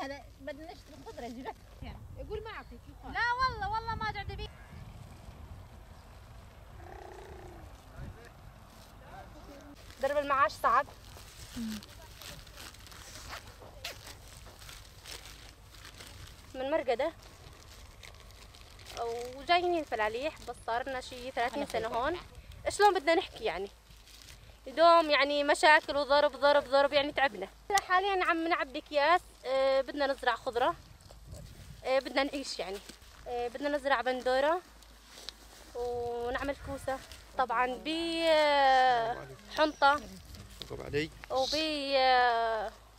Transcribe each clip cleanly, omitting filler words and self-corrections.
هذا بدنا نشتري خضره جبت يعني يقول ما اعطيك. لا والله ما جعد بي. درب المعاش صعب. من مرقدة وجايين الفلاليح، بس صار لنا شي 30 سنة هون. شلون بدنا نحكي يعني دوم يعني مشاكل وضرب ضرب ضرب يعني تعبنا. حاليا عم نعبي اكياس. بدنا نزرع خضرة. بدنا نعيش يعني. بدنا نزرع بندورة ونعمل كوسة طبعا بحنطة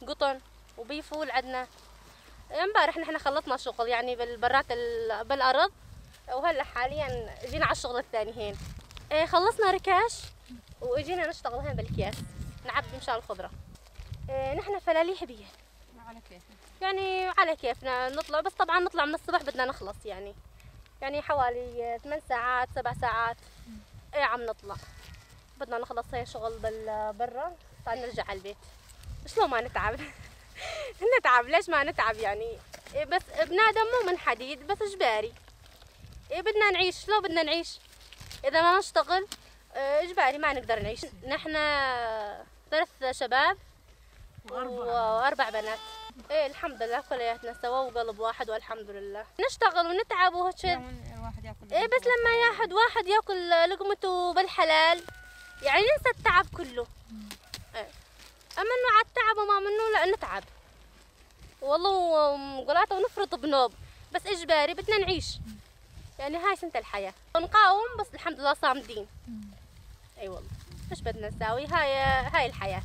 وبقطن وبفول. عندنا امبارح نحن خلطنا شغل يعني بالبرات بالارض، وهلا حاليا جينا على الشغل الثاني هين. خلصنا ركاش واجينا نشتغل هين بالكياس نعبي مشان الخضره. نحن فلاليح بيه على كيفنا يعني على كيفنا نطلع، بس طبعا نطلع من الصبح بدنا نخلص يعني حوالي 8 ساعات 7 ساعات. عم نطلع بدنا نخلص هي شغل برا بعد نرجع على البيت. شلون ما نتعب نتعب، ليش ما نتعب يعني؟ بس بنادم مو من حديد، بس اجباري. بدنا نعيش. شلون بدنا نعيش اذا ما نشتغل؟ اجباري ما نقدر نعيش. نحن 3 شباب و4 بنات. الحمد لله كلياتنا سوا وقلب واحد والحمد لله. نشتغل ونتعب وهيك. الواحد ياكل بس لما واحد ياكل لقمته بالحلال يعني ننسى التعب كله. اما انه على التعب وما منه لا نتعب والله قلاته ونفرط بنوب، بس اجباري بدنا نعيش يعني. هاي سنة الحياة نقاوم، بس الحمد لله صامدين. اي والله ايش بدنا نساوي؟ هاي الحياة.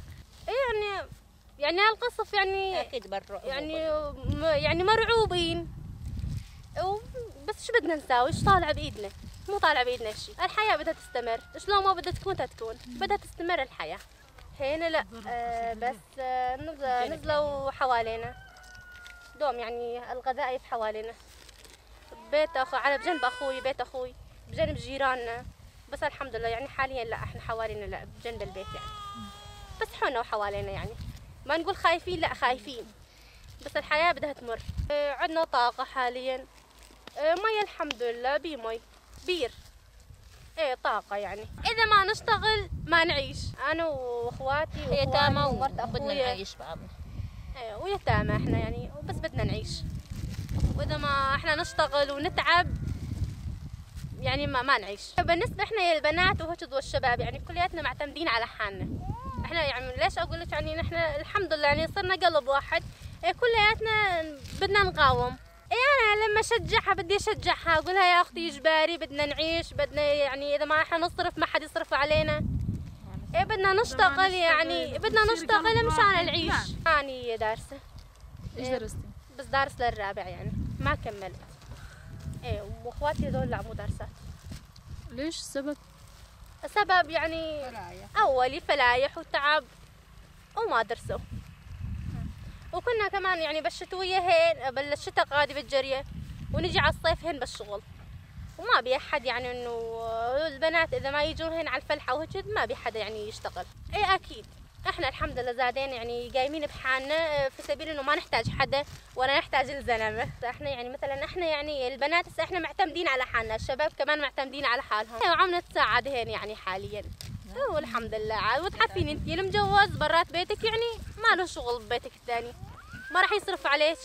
يعني القصف يعني اكيد برا يعني مرعوبين، بس شو بدنا نساوي؟ ايش طالع بايدنا؟ مو طالع بايدنا شيء. الحياة بدها تستمر، شلون ما بدها تكون تكون، بدها تستمر الحياة. هنا لا بس نزلوا حوالينا دوم يعني الغذائف حوالينا. بيت على بجنب اخوي، بيت اخوي بجنب جيراننا، بس الحمد لله يعني حاليا لا احنا حوالينا لا بجنب البيت يعني، بس حولنا وحوالينا يعني. ما نقول خايفين، لا خايفين، بس الحياة بدها تمر. عندنا طاقة حاليا. مي الحمد لله مي بير. طاقة يعني. إذا ما نشتغل ما نعيش. أنا وأخواتي يتامى ومرت بدنا أخويا. نعيش بقى. ويتامى إحنا يعني، بس بدنا نعيش. وإذا ما إحنا نشتغل ونتعب يعني ما نعيش. بالنسبة إحنا البنات وهكذا والشباب يعني كلياتنا معتمدين على حالنا. إحنا يعني ليش أقول لك يعني نحن الحمد لله يعني صرنا قلب واحد. كلياتنا بدنا نقاوم. أنا لما أشجعها بدي أشجعها أقولها يا أختي إجباري بدنا نعيش، بدنا يعني إذا ما إحنا نصرف ما حد يصرف علينا. بدنا نشتغل يعني بدنا نشتغل مشان العيش. أنا دارسة. ايش درستي؟ بس دارس للرابع يعني ما كملت. واخواتي هذول لا مو دارسات. ليش السبب؟ السبب يعني أولي فلايح وتعب وما درسوا. وكنا كمان يعني بالشتوية هين بالشتاء غادي بالجرية، ونجي على الصيف هين بالشغل، وما بي أحد يعني إنه البنات إذا ما يجون هين على الفلحة وهيك ما بي حدا يعني يشتغل. أكيد إحنا الحمد لله زادين يعني قايمين بحالنا في سبيل إنه ما نحتاج حدا ولا نحتاج الزلمة. إحنا يعني مثلا إحنا يعني البنات إحنا معتمدين على حالنا، الشباب كمان معتمدين على حالهم وعم نتساعد هين يعني حاليا. والحمد لله. وتعرفين انت المجوز برات بيتك يعني ما له شغل ببيتك الثاني، ما راح يصرف عليك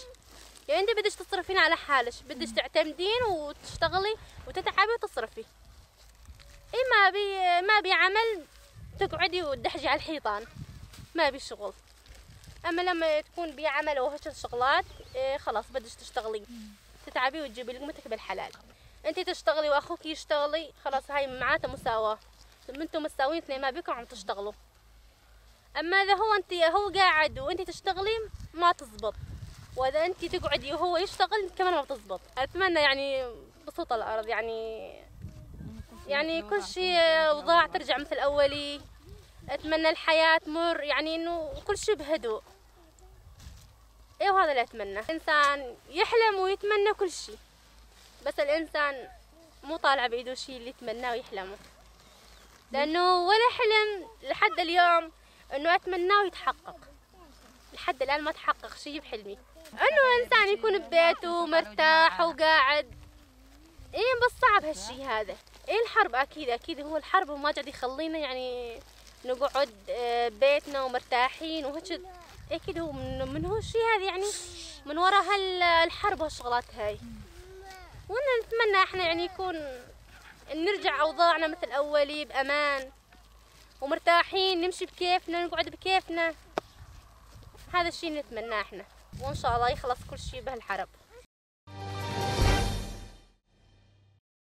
يعني. انت بدك تصرفين على حالك، بدك تعتمدين وتشتغلي وتتعبي وتصرفي. ما بي عمل تقعدي وتدحجي على الحيطان، ما بي شغل. اما لما تكون بي عمل او هيك شغلات خلاص بدك تشتغلي تتعبي وتجيبي لقمتك بالحلال. انت تشتغلي واخوك يشتغلي، خلاص هاي معناتها مساواة. انتم متساويين اثنين ما بيكم عم تشتغلوا. اما اذا هو قاعد وانت تشتغلي ما تزبط، واذا انت تقعدي وهو يشتغل كمان ما بتزبط. اتمنى يعني بسوط الارض يعني كل شيء اوضاع ترجع مثل اولي. اتمنى الحياة تمر يعني انه كل شيء بهدوء. وهذا اللي اتمنى. الانسان يحلم ويتمنى كل شيء، بس الانسان مو طالع بايده شيء اللي يتمناه ويحلمه، لانه ولا حلم لحد اليوم انه اتمناه ويتحقق لحد لحد الآن ما تحقق شيء بحلمي، إنه الإنسان يكون ببيته مرتاح وقاعد. إيه بس صعب هالشي هذا. إيه الحرب أكيد هو الحرب وما قاعد يخلينا يعني نقعد بيتنا ومرتاحين وهيك. أكيد هو من هو الشي هذا يعني من وراء هالحرب وهالشغلات هاي. نتمنى احنا يعني يكون نرجع اوضاعنا مثل اولي بامان ومرتاحين، نمشي بكيفنا نقعد بكيفنا. هذا الشيء نتمناه احنا، وان شاء الله يخلص كل شيء بهالحرب.